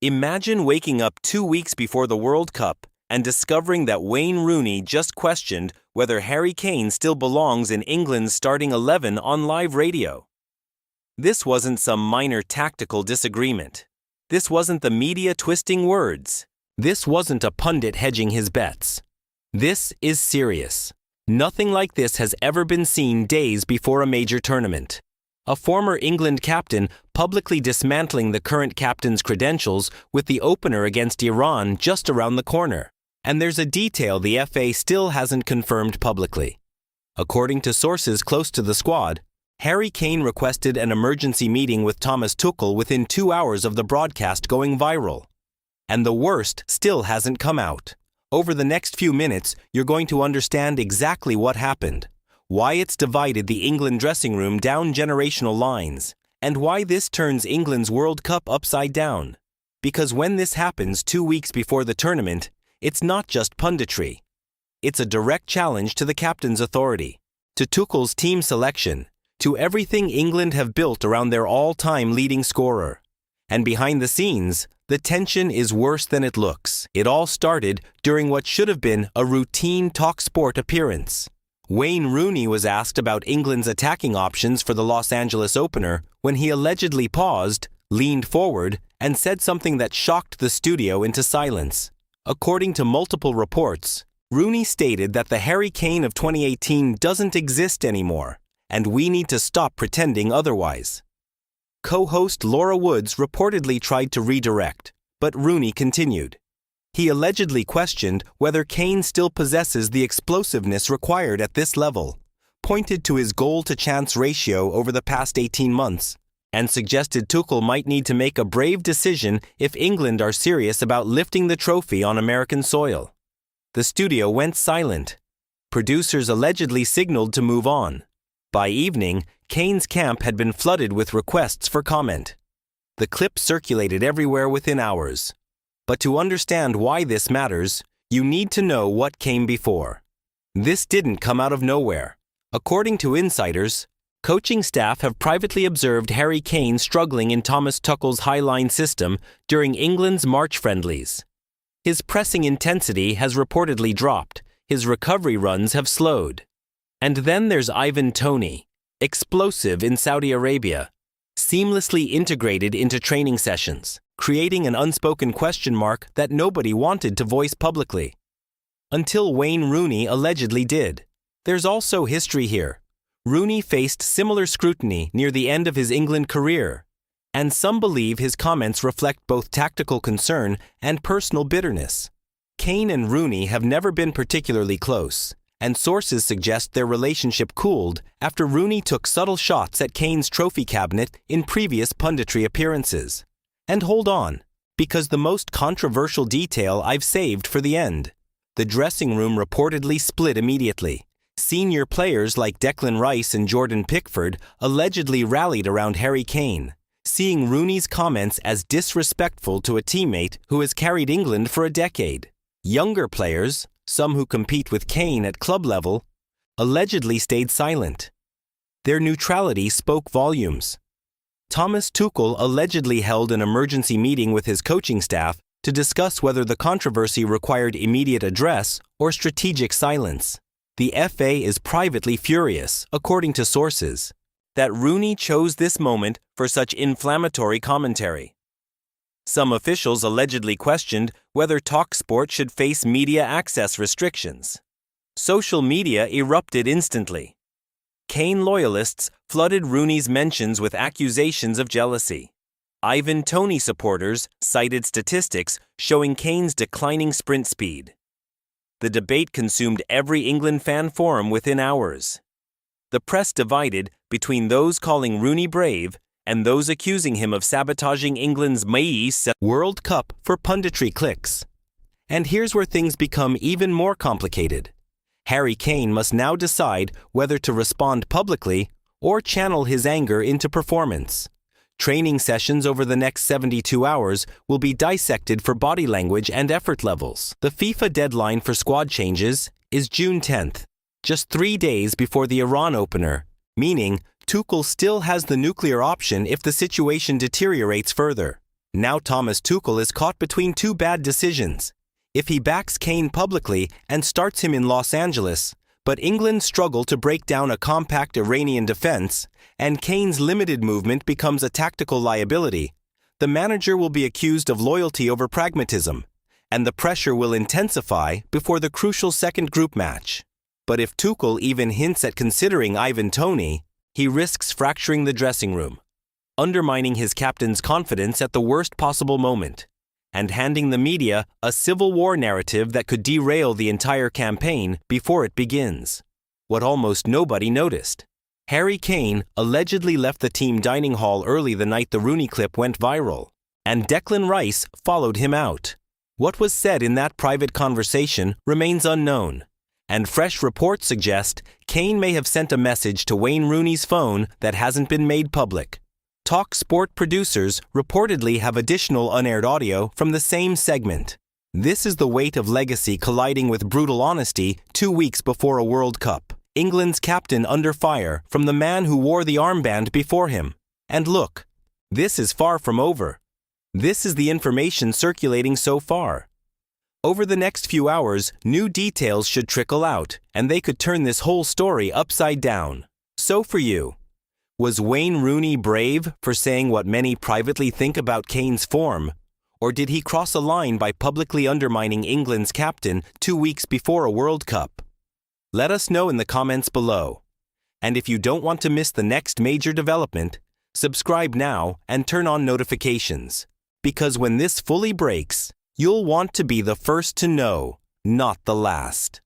Imagine waking up 2 weeks before the World Cup and discovering that Wayne Rooney just questioned whether Harry Kane still belongs in England's starting 11 on live radio. This wasn't some minor tactical disagreement. This wasn't the media twisting words. This wasn't a pundit hedging his bets. This is serious. Nothing like this has ever been seen days before a major tournament. A former England captain publicly dismantling the current captain's credentials with the opener against Iran just around the corner. And there's a detail the FA still hasn't confirmed publicly. According to sources close to the squad, Harry Kane requested an emergency meeting with Thomas Tuchel within 2 hours of the broadcast going viral. And the worst still hasn't come out. Over the next few minutes, you're going to understand exactly what happened, why it's divided the England dressing room down generational lines, and why this turns England's World Cup upside down. Because when this happens 2 weeks before the tournament, it's not just punditry. It's a direct challenge to the captain's authority, to Tuchel's team selection, to everything England have built around their all-time leading scorer. And behind the scenes, the tension is worse than it looks. It all started during what should have been a routine Talksport appearance. Wayne Rooney was asked about England's attacking options for the Los Angeles opener when he allegedly paused, leaned forward, and said something that shocked the studio into silence. According to multiple reports, Rooney stated that the Harry Kane of 2018 doesn't exist anymore, and we need to stop pretending otherwise. Co-host Laura Woods reportedly tried to redirect, but Rooney continued. He allegedly questioned whether Kane still possesses the explosiveness required at this level, pointed to his goal-to-chance ratio over the past 18 months, and suggested Tuchel might need to make a brave decision if England are serious about lifting the trophy on American soil. The studio went silent. Producers allegedly signaled to move on. By evening, Kane's camp had been flooded with requests for comment. The clip circulated everywhere within hours. But to understand why this matters, you need to know what came before. This didn't come out of nowhere. According to insiders, coaching staff have privately observed Harry Kane struggling in Thomas Tuchel's high-line system during England's March friendlies. His pressing intensity has reportedly dropped. His recovery runs have slowed. And then there's Ivan Toney, explosive in Saudi Arabia, seamlessly integrated into training sessions, creating an unspoken question mark that nobody wanted to voice publicly. Until Wayne Rooney allegedly did. There's also history here. Rooney faced similar scrutiny near the end of his England career, and some believe his comments reflect both tactical concern and personal bitterness. Kane and Rooney have never been particularly close, and sources suggest their relationship cooled after Rooney took subtle shots at Kane's trophy cabinet in previous punditry appearances. And hold on, because the most controversial detail I've saved for the end. The dressing room reportedly split immediately. Senior players like Declan Rice and Jordan Pickford allegedly rallied around Harry Kane, seeing Rooney's comments as disrespectful to a teammate who has carried England for a decade. Younger players, some who compete with Kane at club level, allegedly stayed silent. Their neutrality spoke volumes. Thomas Tuchel allegedly held an emergency meeting with his coaching staff to discuss whether the controversy required immediate address or strategic silence. The FA is privately furious, according to sources, that Rooney chose this moment for such inflammatory commentary. Some officials allegedly questioned whether Talksport should face media access restrictions. Social media erupted instantly. Kane loyalists flooded Rooney's mentions with accusations of jealousy. Ivan Toney supporters cited statistics showing Kane's declining sprint speed. The debate consumed every England fan forum within hours. The press divided between those calling Rooney brave and those accusing him of sabotaging England's World Cup for punditry clicks. And here's where things become even more complicated. Harry Kane must now decide whether to respond publicly or channel his anger into performance. Training sessions over the next 72 hours will be dissected for body language and effort levels. The FIFA deadline for squad changes is June 10th, just 3 days before the Iran opener, meaning Tuchel still has the nuclear option if the situation deteriorates further. Now Thomas Tuchel is caught between two bad decisions. If he backs Kane publicly and starts him in Los Angeles, but England struggle to break down a compact Iranian defense, and Kane's limited movement becomes a tactical liability, the manager will be accused of loyalty over pragmatism, and the pressure will intensify before the crucial second group match. But if Tuchel even hints at considering Ivan Toney, he risks fracturing the dressing room, undermining his captain's confidence at the worst possible moment, and handing the media a civil war narrative that could derail the entire campaign before it begins. What almost nobody noticed. Harry Kane allegedly left the team dining hall early the night the Rooney clip went viral, and Declan Rice followed him out. What was said in that private conversation remains unknown, and fresh reports suggest Kane may have sent a message to Wayne Rooney's phone that hasn't been made public. Talksport producers reportedly have additional unaired audio from the same segment. This is the weight of legacy colliding with brutal honesty 2 weeks before a World Cup. England's captain under fire from the man who wore the armband before him. And look, this is far from over. This is the information circulating so far. Over the next few hours, new details should trickle out, and they could turn this whole story upside down. So for you, was Wayne Rooney brave for saying what many privately think about Kane's form? Or did he cross a line by publicly undermining England's captain 2 weeks before a World Cup? Let us know in the comments below. And if you don't want to miss the next major development, subscribe now and turn on notifications. Because when this fully breaks, you'll want to be the first to know, not the last.